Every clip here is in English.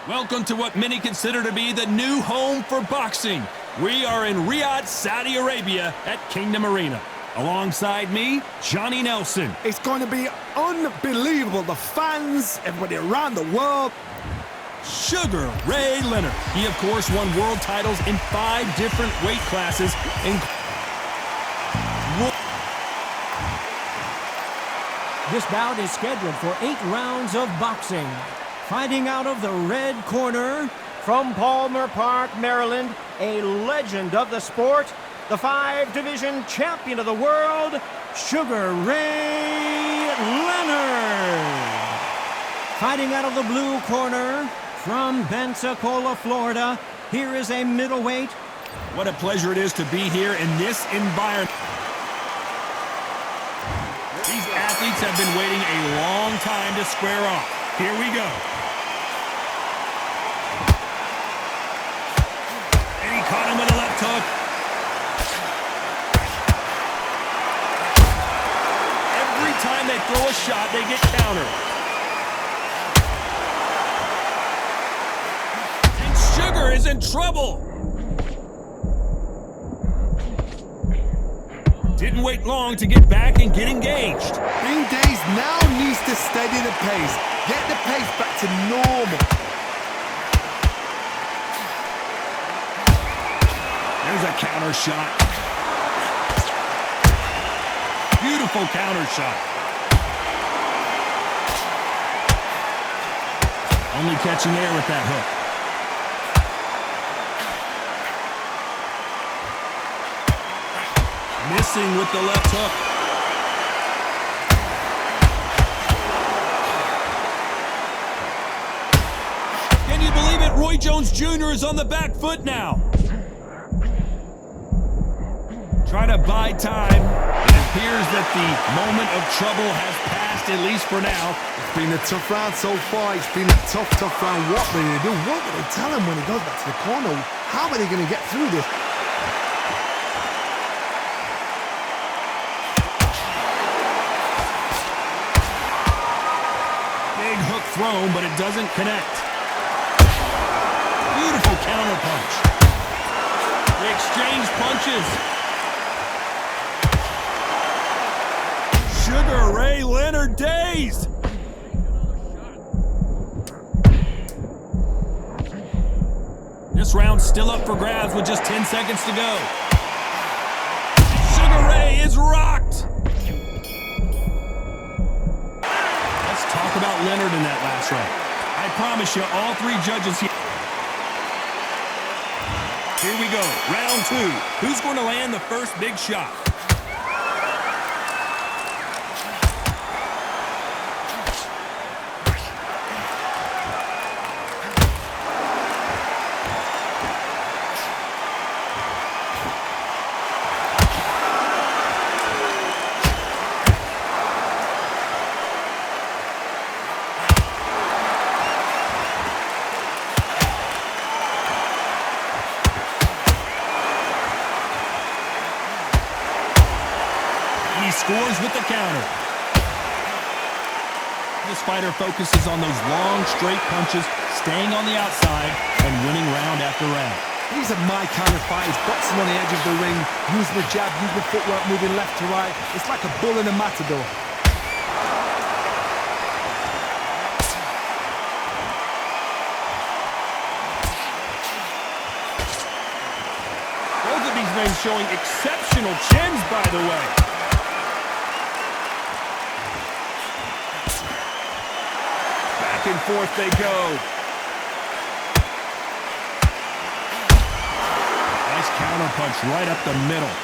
Welcome to what many consider to be the new home for boxing. We are in Riyadh, Saudi Arabia at Kingdom Arena. Alongside me, Johnny Nelson. It's going to be unbelievable. The fans, everybody around the world. Sugar Ray Leonard. He, of course, won world titles in 5 different weight classes. This bout is scheduled for 8 rounds of boxing. Fighting out of the red corner, from Palmer Park, Maryland, a legend of the sport, the 5-division champion of the world, Sugar Ray Leonard. Fighting out of the blue corner, from Pensacola, Florida, here is a middleweight. What a pleasure it is to be here in this environment. These athletes have been waiting a long time to square off. Here we go. And he caught him with a left hook. Every time they throw a shot, they get countered. And Sugar is in trouble. Didn't wait long to get back and get engaged. Green Days now needs to steady the pace. Get the pace back to normal. There's a counter shot. Beautiful counter shot. Only catching air with that hook. Missing with the left hook. Can you believe it? Roy Jones Jr. is on the back foot now. Try to buy time. It appears that the moment of trouble has passed, at least for now. It's been a tough round so far. It's been a tough round. What will they do? What will they tell him when he goes back to the corner? How are they going to get through this? Big hook thrown, but it doesn't connect. Beautiful counter punch. They exchange punches. Sugar Ray Leonard dazed. This round's still up for grabs with just 10 seconds to go. Sugar Ray is rocked. Let's talk about Leonard in that last round. I promise you, all 3 judges here. Here we go, round 2. Who's going to land the first big shot? He scores with the counter. This fighter focuses on those long, straight punches, staying on the outside, and winning round after round. These are my kind of fighters, boxing on the edge of the ring, using the jab, using the footwork, moving left to right. It's like a bull in a matador. Both of these men showing exceptional chins, by the way. Back and forth they go. Nice counter punch right up the middle.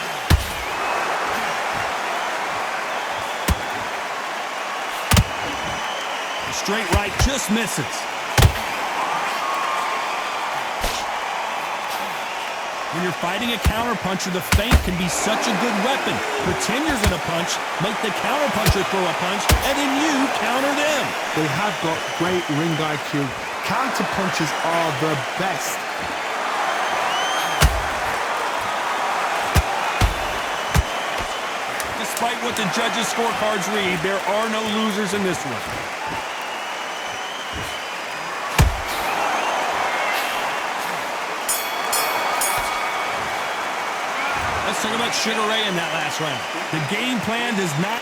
The straight right just misses. When you're fighting a counterpuncher, the feint can be such a good weapon. Pretend you're going to punch, make the counterpuncher throw a punch, and then you counter them. They have got great ring IQ. Counter punches are the best. Despite what the judges' scorecards read, there are no losers in this one. Let's talk about Sugar Ray in that last round. The game plan does not...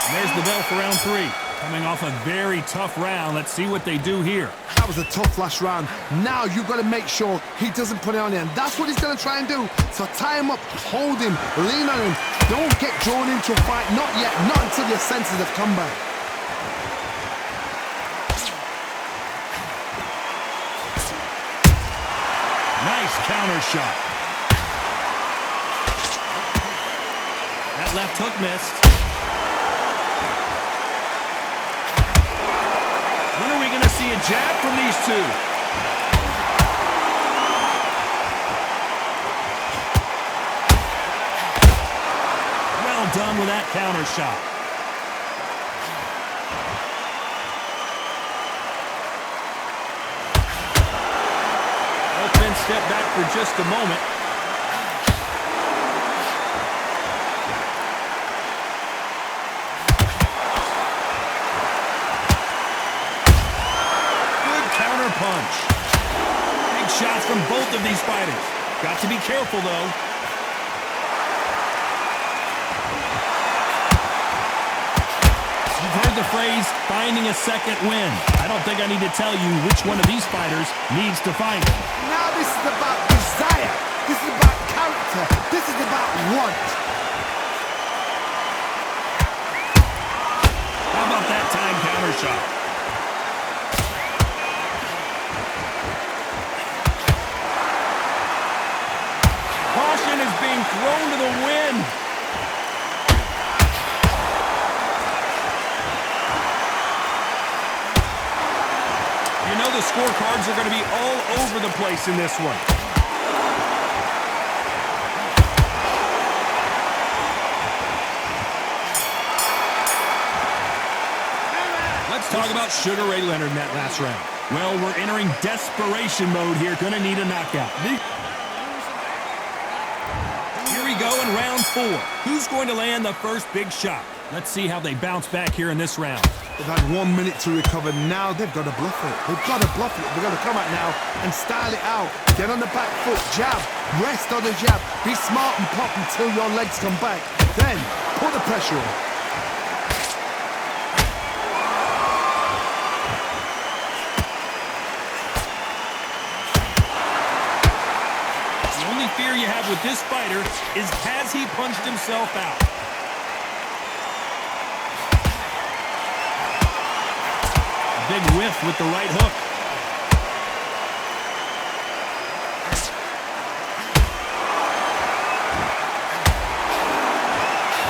And there's the bell for round 3. Coming off a very tough round. Let's see what they do here. That was a tough last round. Now you've got to make sure he doesn't put it on him. That's what he's going to try and do. So tie him up, hold him, lean on him. Don't get drawn into a fight. Not yet. Not until your senses have come back. Nice counter shot. That left hook missed. When are we going to see a jab from these two? Well done with that counter shot. Both men step back for just a moment. Punch. Big shots from both of these fighters. Got to be careful, though. You've heard the phrase, finding a second win. I don't think I need to tell you which one of these fighters needs to find it. Now this is about desire. This is about character. This is about want. How about that time counter shot? Is being thrown to the wind. You know the scorecards are going to be all over the place in this one. Let's talk about Sugar Ray Leonard in that last round. Well, we're entering desperation mode here. Going to need a knockout. Go in round 4. Who's going to land the first big shot? Let's see how they bounce back here in this round. They've had 1 minute to recover. Now they've got to bluff it. They've got to bluff it. They've got to come out now and style it out. Get on the back foot, jab, rest on the jab. Be smart and pop until your legs come back. Then put the pressure on. Fear you have with this fighter is, has he punched himself out? A big whiff with the right hook.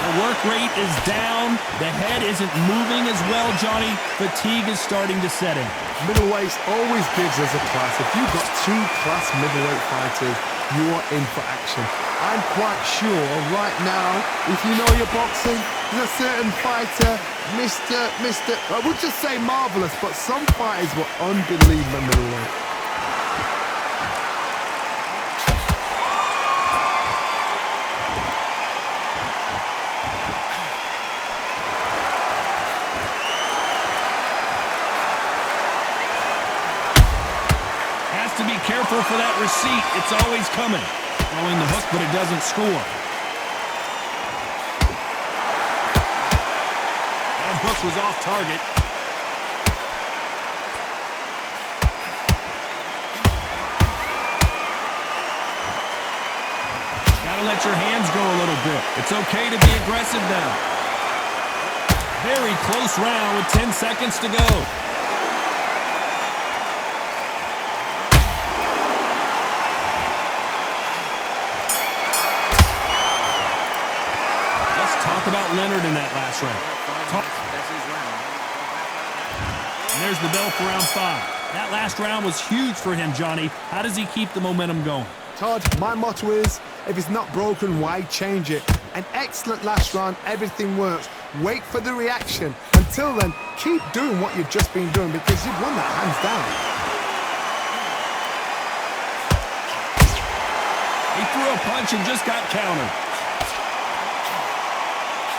The work rate is down. The head isn't moving as well, Johnny. Fatigue is starting to set in. Middleweights always gives us a class. If you've got 2 class middleweight fighters, you are in for action. I'm quite sure right now, if you know your boxing, there's a certain fighter, I would just say marvelous, but some fighters were unbelievable middleweight. To be careful for that receipt. It's always coming. Throwing the hook, but it doesn't score. That hook was off target. Gotta let your hands go a little bit. It's okay to be aggressive now. Very close round with 10 seconds to go. Talk about Leonard in that last round. And there's the bell for round 5. That last round was huge for him, Johnny. How does he keep the momentum going? Todd, my motto is, if it's not broken, why change it? An excellent last round, everything works. Wait for the reaction. Until then, keep doing what you've just been doing because you've won that hands down. He threw a punch and just got countered.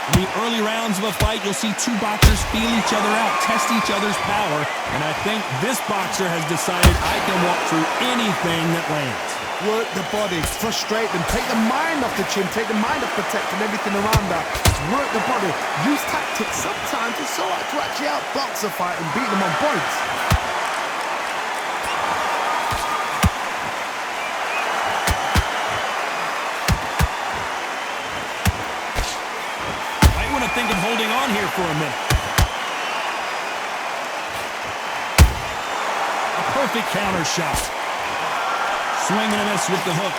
In the early rounds of a fight, you'll see 2 boxers feel each other out, test each other's power, and I think this boxer has decided I can walk through anything that lands. Work the body, frustrate them, take the mind off the chin, take the mind off protecting everything around that. Work the body, use tactics. Sometimes it's so hard to actually outbox a fight and beat them on points. Might want to think of holding on here for a minute. A perfect counter shot. Swing and a miss with the hook.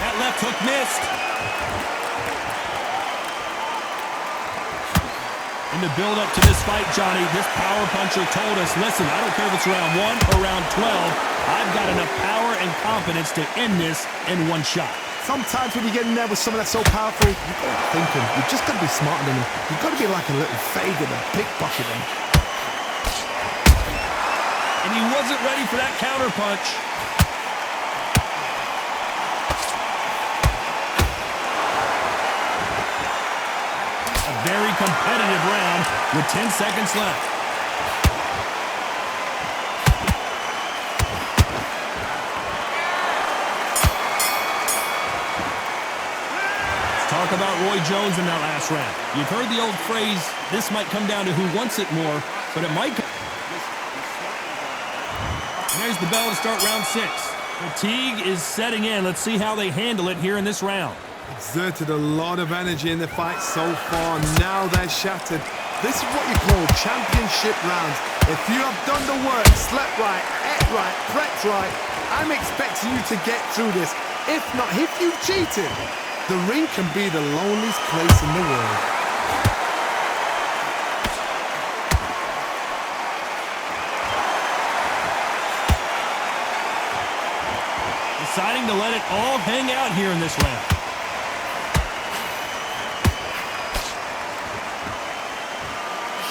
That left hook missed. In the build-up to this fight, Johnny, this power puncher told us, listen, I don't care if it's round 1 or round 12, I've got enough power and confidence to end this in one shot. Sometimes when you get in there with someone that's so powerful, you've got to think him. You've just got to be smarter than him. You've got to be like a little Fagin and pickpocket him. And he wasn't ready for that counter punch. A very competitive round with 10 seconds left. Talk about Roy Jones in that last round. You've heard the old phrase, this might come down to who wants it more, but it might. And there's the bell to start round 6. Fatigue is setting in. Let's see how they handle it here in this round. Exerted a lot of energy in the fight so far. Now they're shattered. This is what you call championship rounds. If you have done the work, slept right, ate right, prepped right, I'm expecting you to get through this. If not, if you've cheated, the ring can be the loneliest place in the world. Deciding to let it all hang out here in this round.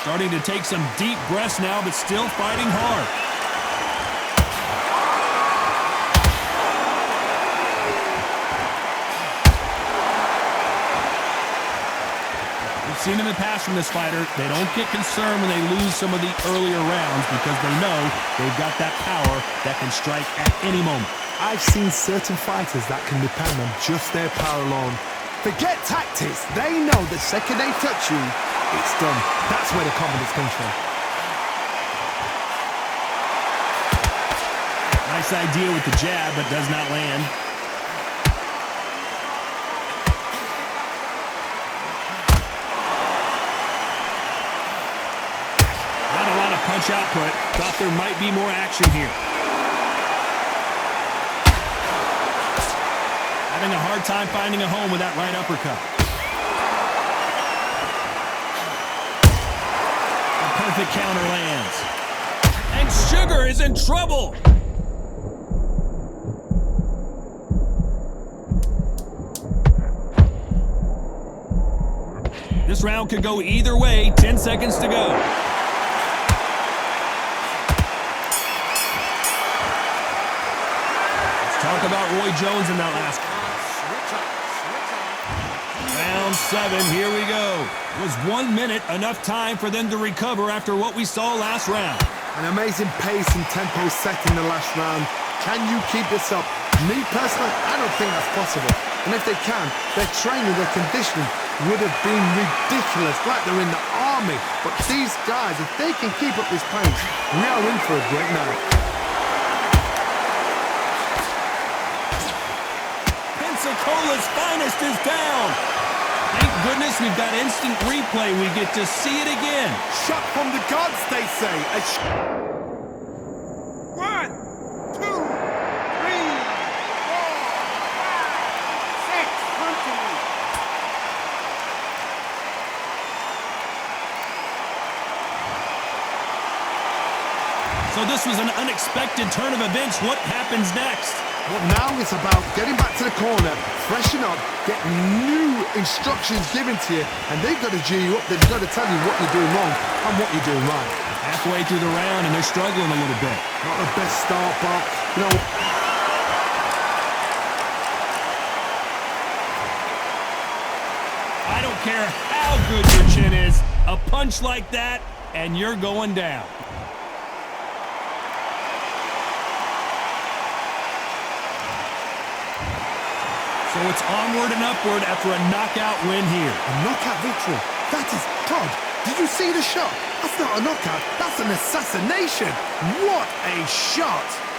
Starting to take some deep breaths now, but still fighting hard. Seen in the past from this fighter, they don't get concerned when they lose some of the earlier rounds because they know they've got that power that can strike at any moment. I've seen certain fighters that can depend on just their power alone. Forget tactics. They know the second they touch you, it's done. That's where the confidence comes from. Nice idea with the jab, but does not land. Punch output. Thought there might be more action here. Having a hard time finding a home with that right uppercut. A perfect counter lands. And Sugar is in trouble. This round could go either way. 10 seconds to go. Talk about Roy Jones in that last round 7. Here we go. Was 1 minute enough time for them to recover after what we saw last round? An amazing pace and tempo set in the last round. Can you keep this up? Me personally, I don't think that's possible. And if they can, their training, their conditioning would have been ridiculous, like they're in the army. But these guys, if they can keep up this pace, we are in for a great night. Pensacola's finest is down. Thank goodness we've got instant replay. We get to see it again. Shot from the gods, they say. 1, 2, 3, 4, 5, 6. Continue. So this was an unexpected turn of events. What happens next? Well, now it's about getting back to the corner, freshen up, get new instructions given to you, and they've got to G you up. They've got to tell you what you're doing wrong and what you're doing right. Halfway through the round, and they're struggling a little bit. Not the best start, but, you know... I don't care how good your chin is. A punch like that, and you're going down. So it's onward and upward after a knockout win here. A knockout victory. That is God. Did you see the shot? That's not a knockout. That's an assassination. What a shot.